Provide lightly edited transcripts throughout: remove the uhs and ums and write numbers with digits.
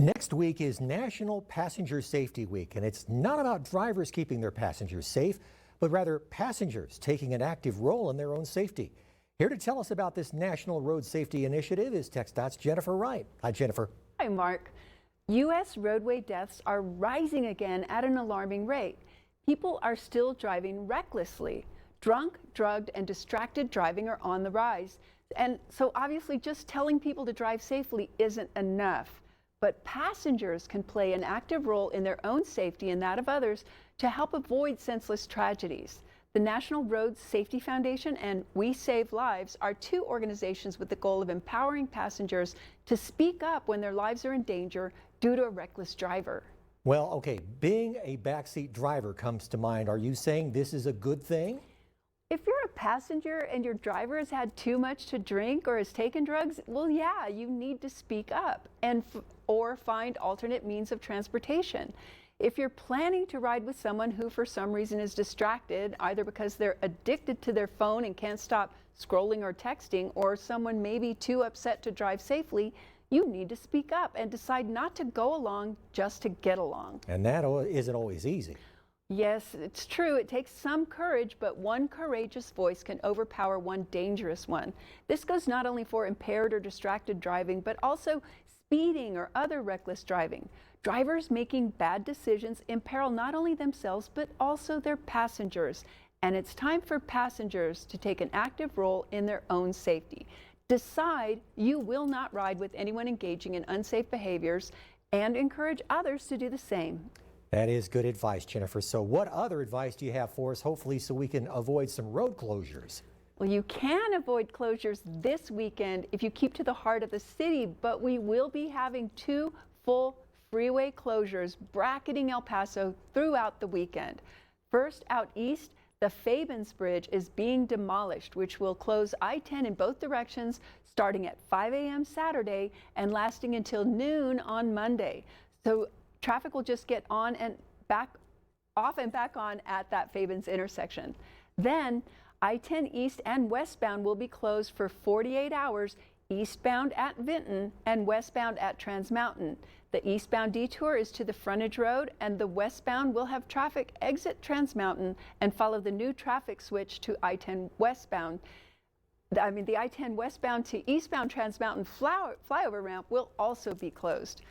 Next week is National Passenger Safety Week, and it's not about drivers keeping their passengers safe, but rather passengers taking an active role in their own safety. Here to tell us about this National Road Safety Initiative is TXDOT's Jennifer Wright. Hi, Jennifer. Hi, Mark. U.S. roadway deaths are rising again at an alarming rate. People are still driving recklessly. Drunk, drugged, and distracted driving are on the rise. And so obviously just telling people to drive safely isn't enough. But passengers can play an active role in their own safety and that of others to help avoid senseless tragedies. The National Road Safety Foundation and We Save Lives are two organizations with the goal of empowering passengers to speak up when their lives are in danger due to a reckless driver. Well, okay, being a backseat driver comes to mind. Are you saying this is a good thing? If you're a passenger and your driver has had too much to drink or has taken drugs, well, yeah, you need to speak up or find alternate means of transportation. If you're planning to ride with someone who for some reason is distracted, either because they're addicted to their phone and can't stop scrolling or texting, or someone may be too upset to drive safely, you need to speak up and decide not to go along just to get along. And that isn't always easy. Yes, it's true. It takes some courage, but one courageous voice can overpower one dangerous one. This goes not only for impaired or distracted driving, but also speeding or other reckless driving. Drivers making bad decisions imperil not only themselves, but also their passengers. And it's time for passengers to take an active role in their own safety. Decide you will not ride with anyone engaging in unsafe behaviors and encourage others to do the same. That is good advice, Jennifer. So what other advice do you have for us, hopefully, so we can avoid some road closures? Well, you can avoid closures this weekend if you keep to the heart of the city, but we will be having two full freeway closures bracketing El Paso throughout the weekend. First, out east, the Fabens Bridge is being demolished, which will close I-10 in both directions starting at 5 a.m. Saturday and lasting until noon on Monday. So traffic will just get on and back off and back on at that Fabens intersection. Then I-10 east and westbound will be closed for 48 hours, eastbound at Vinton and westbound at Trans Mountain. The eastbound detour is to the frontage road, and the westbound will have traffic exit Trans Mountain and follow the new traffic switch to I-10 westbound. The I-10 westbound to eastbound Trans Mountain flyover ramp will also be closed.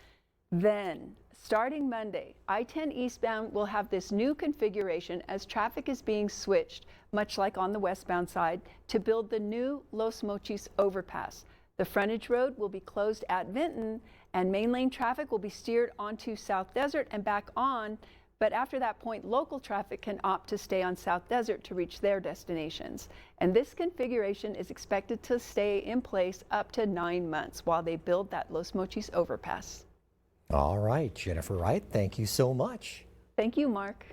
Then, starting Monday, I-10 eastbound will have this new configuration as traffic is being switched, much like on the westbound side, to build the new Los Mochis overpass. The frontage road will be closed at Vinton, and main lane traffic will be steered onto South Desert and back on, but after that point, local traffic can opt to stay on South Desert to reach their destinations. And this configuration is expected to stay in place up to 9 months while they build that Los Mochis overpass. All right, Jennifer Wright, thank you so much. Thank you, Mark.